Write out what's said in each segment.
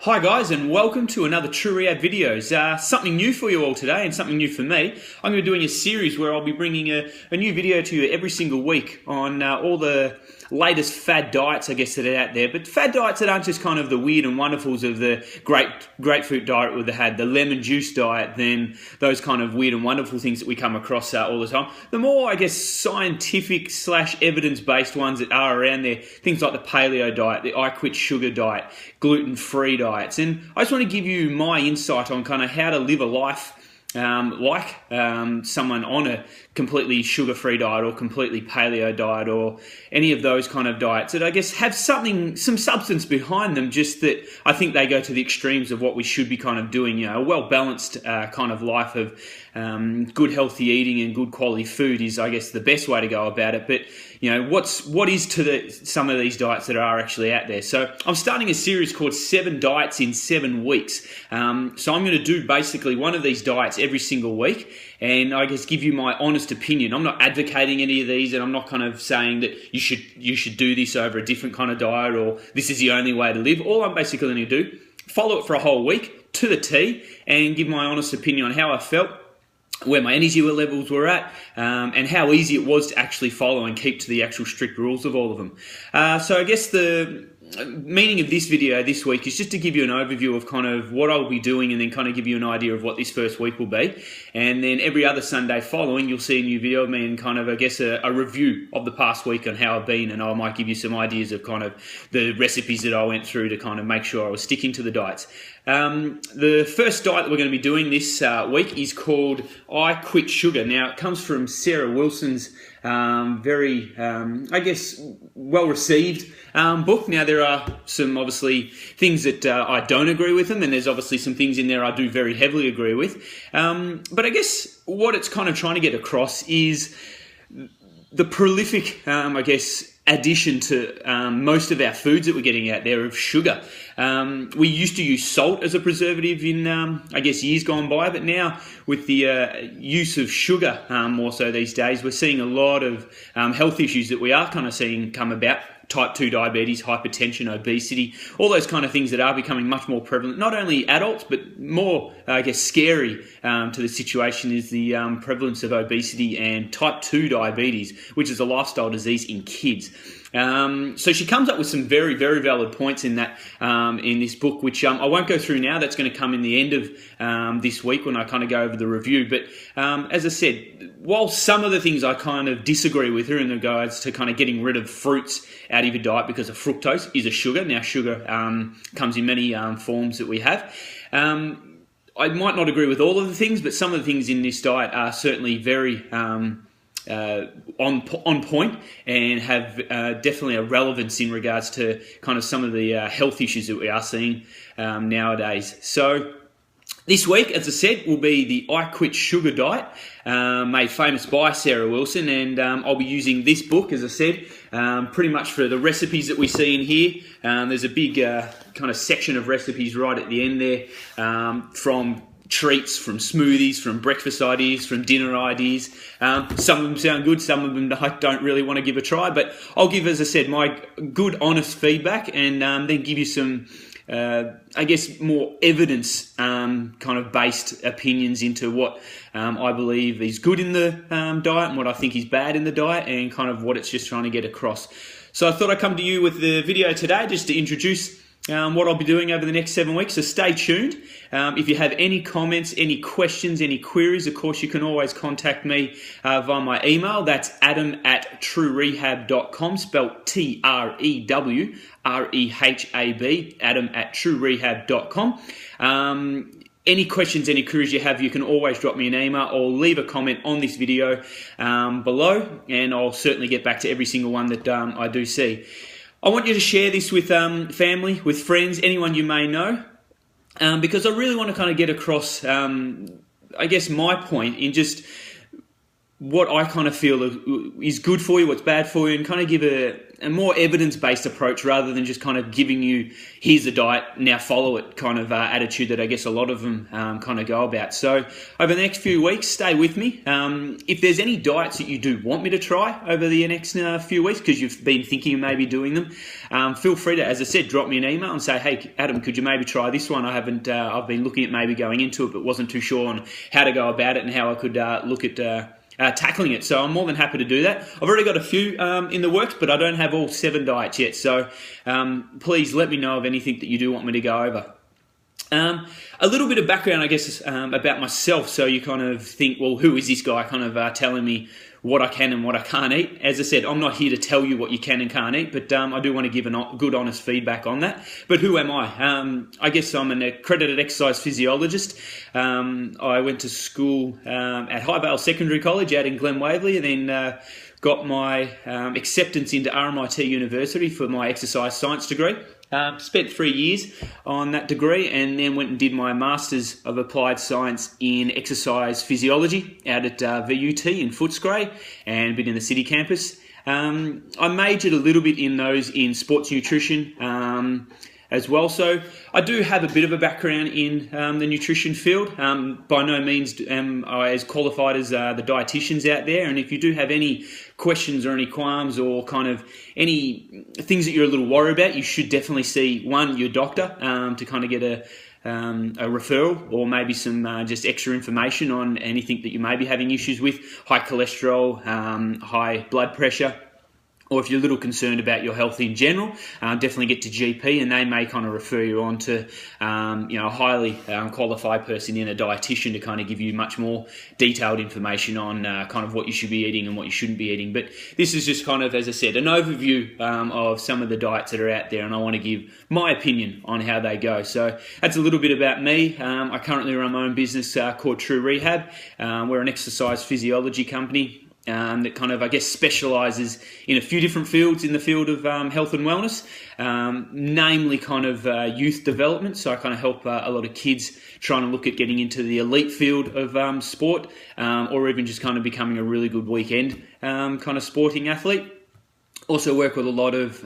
Hi guys, and welcome to another True Rehab videos. Something new for you all today and something new for me. I'm going to be doing a series where I'll be bringing a new video to you every single week on all the latest fad diets, I guess, that are out there. But fad diets that aren't just kind of the weird and wonderfuls of the grapefruit diet we've had, the lemon juice diet, then those kind of weird and wonderful things that we come across all the time. The more, I guess, scientific / evidence-based ones that are around there, things like the paleo diet, the I Quit Sugar diet, gluten-free diets. And I just want to give you my insight on kind of how to live a life like someone on a completely sugar-free diet or completely paleo diet or any of those kind of diets that I guess have some substance behind them, just that I think they go to the extremes of what we should be kind of doing. A well-balanced kind of life of good healthy eating and good quality food is, I guess, the best way to go about it. But what is to some of these diets that are actually out there. So I'm starting a series called 7 Diets in 7 Weeks. So I'm going to do basically one of these diets every single week, and I guess give you my honest opinion. I'm not advocating any of these, and I'm not kind of saying that you should do this over a different kind of diet or this is the only way to live. All I'm basically going to do, follow it for a whole week to the T, and give my honest opinion on how I felt, where my energy levels were at, and how easy it was to actually follow and keep to the actual strict rules of all of them. So I guess the meaning of this video this week is just to give you an overview of kind of what I'll be doing, and then kind of give you an idea of what this first week will be. And then every other Sunday following, you'll see a new video of me and kind of, I guess, a review of the past week on how I've been, and I might give you some ideas of kind of the recipes that I went through to kind of make sure I was sticking to the diets. The first diet that we're going to be doing this week is called I Quit Sugar. Now, it comes from Sarah Wilson's very, I guess, well-received book. Now, there are some, obviously, things that I don't agree with them, and there's obviously some things in there I do very heavily agree with. But I guess what it's kind of trying to get across is the prolific, I guess, addition to most of our foods that we're getting out there of sugar. We used to use salt as a preservative in, I guess, years gone by, but now with the use of sugar more so these days, we're seeing a lot of health issues that we are kind of seeing come about. Type 2 diabetes, hypertension, obesity, all those kind of things that are becoming much more prevalent. Not only adults, but more, I guess, scary to the situation is the prevalence of obesity and type 2 diabetes, which is a lifestyle disease in kids. So she comes up with some very, very valid points in that in this book, which I won't go through now. That's going to come in the end of this week when I kind of go over the review. But as I said, while some of the things I kind of disagree with her in regards to kind of getting rid of fruits out of your diet because of fructose is a sugar. Now, sugar comes in many forms that we have. I might not agree with all of the things, but some of the things in this diet are certainly very on point and have definitely a relevance in regards to kind of some of the health issues that we are seeing nowadays. So this week, as I said, will be the I Quit Sugar diet, made famous by Sarah Wilson, and I'll be using this book, as I said, pretty much for the recipes that we see in here. There's a big kind of section of recipes right at the end there, from treats, from smoothies, from breakfast ideas, from dinner ideas. Some of them sound good, some of them I don't really want to give a try, but I'll give, as I said, my good, honest feedback, and then give you some, I guess, more evidence kind of based opinions into what I believe is good in the diet and what I think is bad in the diet, and kind of what it's just trying to get across. So I thought I'd come to you with the video today just to introduce what I'll be doing over the next 7 weeks, so stay tuned. If you have any comments, any questions, any queries, of course, you can always contact me via my email. That's adam@truerehab.com, spelled TREWREHAB, adam@truerehab.com. Any questions, any queries you have, you can always drop me an email or leave a comment on this video below, and I'll certainly get back to every single one that I do see. I want you to share this with family, with friends, anyone you may know, because I really want to kind of get across, I guess, my point in just what I kind of feel is good for you, what's bad for you, and kind of give a more evidence-based approach rather than just kind of giving you, here's a diet, now follow it kind of attitude that I guess a lot of them kind of go about. So over the next few weeks, stay with me. If there's any diets that you do want me to try over the next few weeks, because you've been thinking of maybe doing them, feel free to, as I said, drop me an email and say, hey, Adam, could you maybe try this one? I've been looking at maybe going into it, but wasn't too sure on how to go about it and how I could look at tackling it. So I'm more than happy to do that. I've already got a few in the works, but I don't have all 7 diets yet. So please let me know of anything that you do want me to go over. A little bit of background, I guess, about myself. So you kind of think, well, who is this guy kind of telling me what I can and what I can't eat? As I said, I'm not here to tell you what you can and can't eat, but I do want to give good, honest feedback on that. But who am I? I guess I'm an accredited exercise physiologist. I went to school at Highvale Secondary College out in Glen Waverley, and then got my acceptance into RMIT University for my exercise science degree. Spent 3 years on that degree, and then went and did my Masters of Applied Science in Exercise Physiology out at VUT in Footscray, and been in the city campus. I majored a little bit in sports nutrition as well. So I do have a bit of a background in the nutrition field. By no means am I as qualified as the dietitians out there. And if you do have any questions or any qualms or kind of any things that you're a little worried about, you should definitely see your doctor to kind of get a referral, or maybe some just extra information on anything that you may be having issues with, high cholesterol, high blood pressure. Or if you're a little concerned about your health in general, definitely get to GP, and they may kind of refer you on to a highly qualified person in a dietitian to kind of give you much more detailed information on kind of what you should be eating and what you shouldn't be eating. But this is just kind of, as I said, an overview of some of the diets that are out there, and I want to give my opinion on how they go. So that's a little bit about me. I currently run my own business called True Rehab. We're an exercise physiology company that kind of, I guess, specialises in a few different fields in the field of health and wellness, namely kind of youth development. So I kind of help a lot of kids trying to look at getting into the elite field of sport, or even just kind of becoming a really good weekend kind of sporting athlete. Also work with a lot of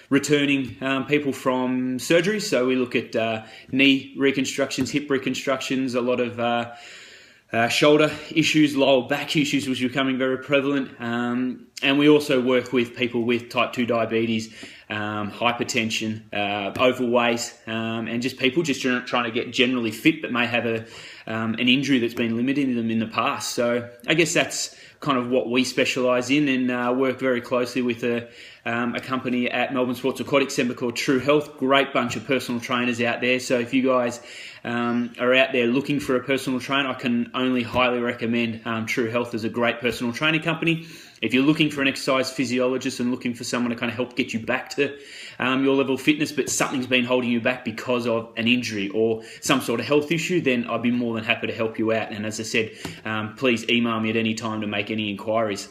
returning people from surgery. So we look at knee reconstructions, hip reconstructions, a lot of shoulder issues, lower back issues, which are becoming very prevalent. And we also work with people with type 2 diabetes, hypertension, overweight, and just people just trying to get generally fit but may have an injury that's been limiting them in the past. So I guess that's kind of what we specialise in, and work very closely with a company at Melbourne Sports Aquatic Centre called True Health. Great bunch of personal trainers out there. So if you guys are out there looking for a personal trainer, I can only highly recommend True Health as a great personal training company. If you're looking for an exercise physiologist and looking for someone to kind of help get you back to your level of fitness, but something's been holding you back because of an injury or some sort of health issue, then I'd be more than happy to help you out. And as I said, please email me at any time to make any inquiries.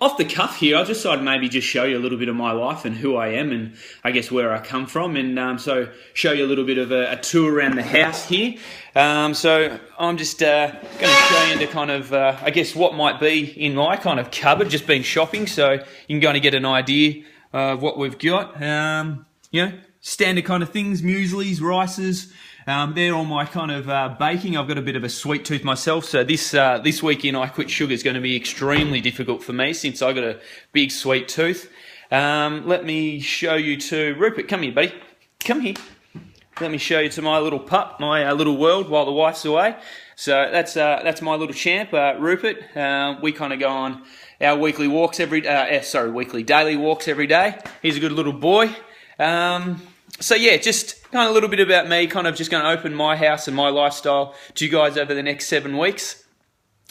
Off the cuff here, I just thought I'd maybe just show you a little bit of my life and who I am, and I guess where I come from, and so show you a little bit of a tour around the house here. So I'm just going to show you into kind of, I guess, what might be in my kind of cupboard. Just been shopping, so you can kind of get an idea of what we've got. Standard kind of things, mueslis, rices. They're all my kind of baking. I've got a bit of a sweet tooth myself, so this week in I Quit Sugar is going to be extremely difficult for me since I got a big sweet tooth. Let me show you to Rupert. Come here, buddy. Come here. Let me show you to my little pup, my little world while the wife's away. So that's my little champ, Rupert. We kind of go on our weekly walks daily walks every day. He's a good little boy. So yeah, just kind of a little bit about me, kind of just going to open my house and my lifestyle to you guys over the next 7 weeks.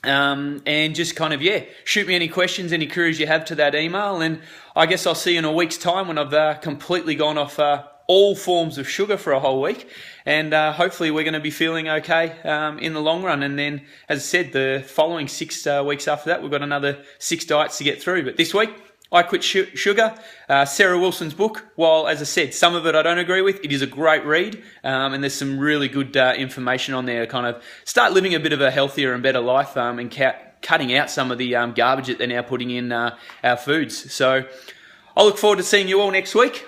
And just kind of, shoot me any questions, any queries you have to that email. And I guess I'll see you in a week's time when I've completely gone off all forms of sugar for a whole week. And hopefully we're going to be feeling okay in the long run. And then, as I said, the following 6 weeks after that, we've got another 6 diets to get through. But this week, I Quit Sugar, Sarah Wilson's book. While, as I said, some of it I don't agree with, it is a great read, and there's some really good information on there to kind of start living a bit of a healthier and better life, and cutting out some of the garbage that they're now putting in our foods. So I look forward to seeing you all next week.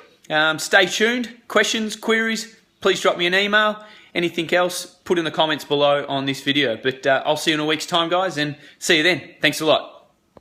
Stay tuned. Questions, queries, please drop me an email. Anything else, put in the comments below on this video. But I'll see you in a week's time, guys, and see you then. Thanks a lot.